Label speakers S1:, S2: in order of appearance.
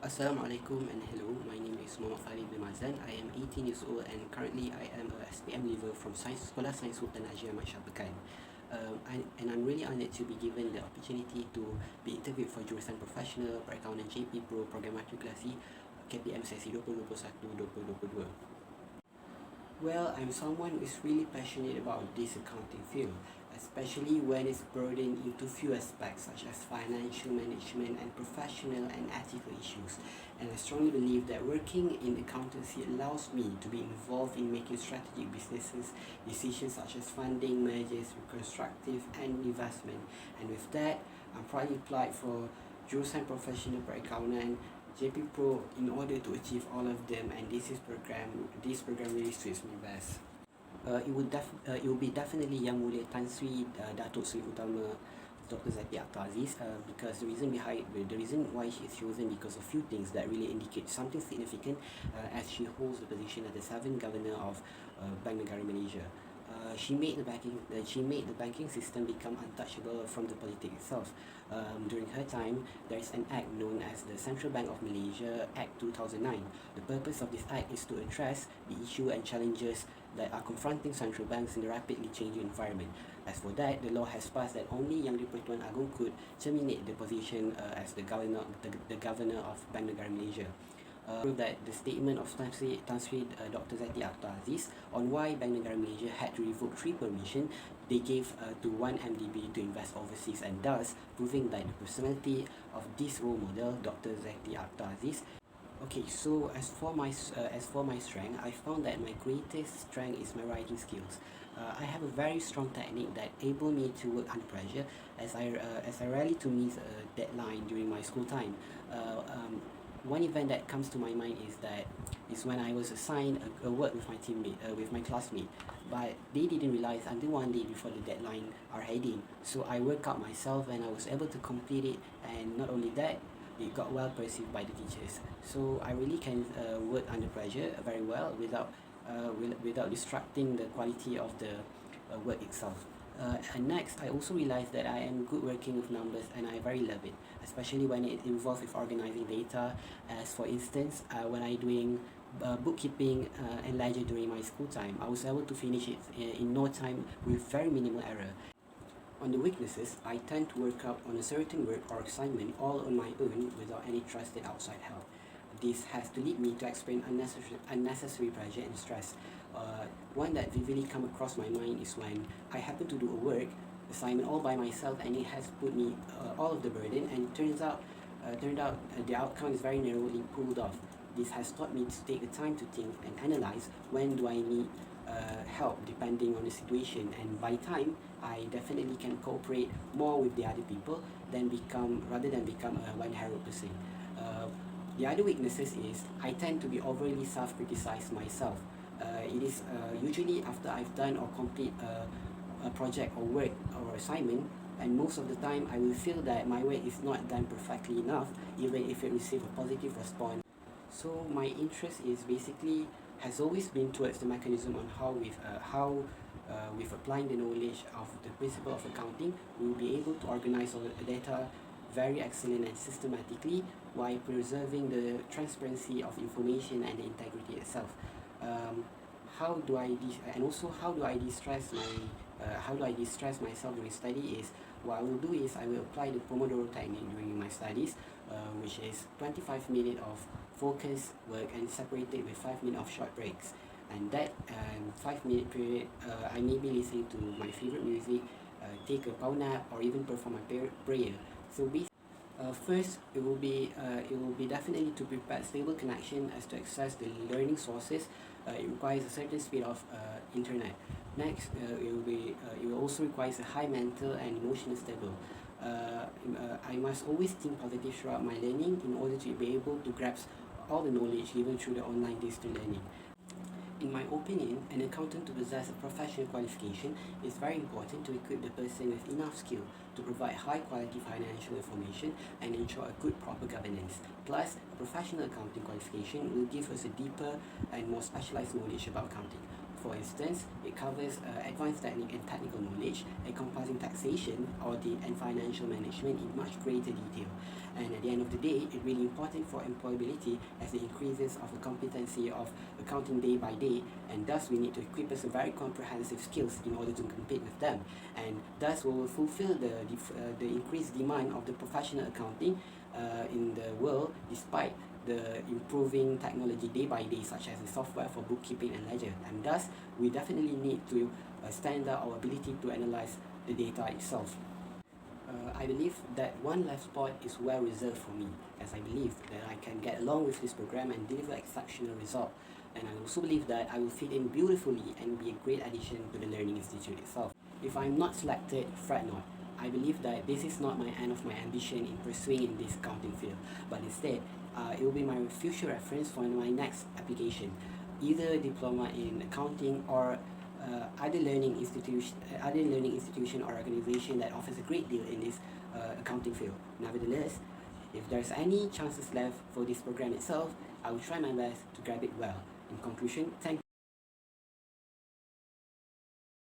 S1: Assalamualaikum and hello. My name is Fadil Bin Mazlan. I am 18 years old and currently I am a SPM leaver from Sekolah Sains Sultan Haji Ahmad Shah Pekan. I'm really honored to be given the opportunity to be interviewed for jurusan profesional perakaunan JPPRO program matrikulasi KPM sesi 2021-2022. Well, I'm someone who is really passionate about this accounting field, especially when it's broadened into few aspects such as financial management and professional and ethical issues. And I strongly believe that working in accountancy allows me to be involved in making strategic businesses decisions such as funding, mergers, reconstructive and investment. And with that, I'm proudly applied for jurusan professional perakaunan JPPRO in order to achieve all of them, and this program really suits me best. It will be definitely Yang Mulia Tan Sri Datuk Seri Utama Dr. Zati Akhtar Aziz, because the reason why she is chosen because of few things that really indicate something significant, as she holds the position as the 7th Governor of Bank Negara Malaysia. She made the banking system become untouchable from the politics itself. During her time, there is an act known as the Central Bank of Malaysia Act 2009. The purpose of this act is to address the issue and challenges that are confronting central banks in the rapidly changing environment. As for that, the law has passed that only Yang di-Pertuan Agong could terminate the position as the governor of Bank Negara Malaysia. That the statement of Tan Sri Dr. Zati Akhtar Aziz on why Bank Negara Malaysia had to revoke 3 permission they gave to 1 MDB to invest overseas, and thus proving that the personality of this role model, Dr. Zati Akhtar Aziz. Okay, so as for my strength, I found that my greatest strength is my writing skills. I have a very strong technique that able me to work under pressure, as I rarely to miss a deadline during my school time. One event that comes to my mind is when I was assigned a work with my teammate, with my classmate, but they didn't realize until one day before the deadline are heading. So I worked out myself and I was able to complete it, and not only that, it got well perceived by the teachers. So I really can work under pressure very well without distracting the quality of the work itself. And next, I also realized that I am good working with numbers and I very love it, especially when it involves with organizing data. As for instance, when I doing bookkeeping and ledger during my school time, I was able to finish it in no time with very minimal error. On the weaknesses, I tend to work up on a certain work or assignment all on my own without any trusted outside help. This has to lead me to experience unnecessary pressure and stress. One that vividly come across my mind is when I happen to do a work assignment all by myself, and it has put me all of the burden, and it turned out the outcome is very narrowly pulled off. This has taught me to take the time to think and analyze when do I need help depending on the situation, and by time I definitely can cooperate more with the other people rather than become a one-hero person. The other weaknesses is I tend to be overly self-criticize myself. It is usually after I've done or complete a project or work or assignment, and most of the time I will feel that my work is not done perfectly enough, even if it receives a positive response. So my interest is basically has always been towards the mechanism on how with applying the knowledge of the principle of accounting, we will be able to organize all the data very excellent and systematically while preserving the transparency of information and the integrity itself. How do I distress myself during study is what I will do is I will apply the Pomodoro technique during my studies, which is 25 minutes of focused work and separated with 5 minutes of short breaks. And that 5-minute period, I may be listening to my favorite music, take a power nap, or even perform my prayer. So first, it will be definitely to prepare stable connection as to access the learning sources. It requires a certain speed of internet. Next, it will also requires a high mental and emotional stable. I must always think positive throughout my learning in order to be able to grasp all the knowledge given through the online digital learning. In my opinion, an accountant to possess a professional qualification is very important to equip the person with enough skill to provide high quality financial information and ensure a good proper governance. Plus, a professional accounting qualification will give us a deeper and more specialized knowledge about accounting. for instance, it covers advanced technical knowledge, encompassing taxation, audit, and financial management in much greater detail. And at the end of the day, it's really important for employability as it increases of the competency of accounting day by day, and thus we need to equip us with very comprehensive skills in order to compete with them. And thus we will fulfill the increased demand of the professional accounting in the world, despite the improving technology day by day, such as the software for bookkeeping and ledger. And thus we definitely need to stand up our ability to analyze the data itself. I believe that one life spot is well reserved for me, as I believe that I can get along with this program and deliver exceptional result. And I also believe that I will fit in beautifully and be a great addition to the Learning Institute itself. If I'm not selected, fret not. I believe that this is not my end of my ambition in pursuing in this accounting field, but instead, it will be my future reference for my next application, either a diploma in accounting or other learning institution or organization that offers a great deal in this accounting field. Nevertheless, if there's any chances left for this program itself, I will try my best to grab it well. In conclusion, thank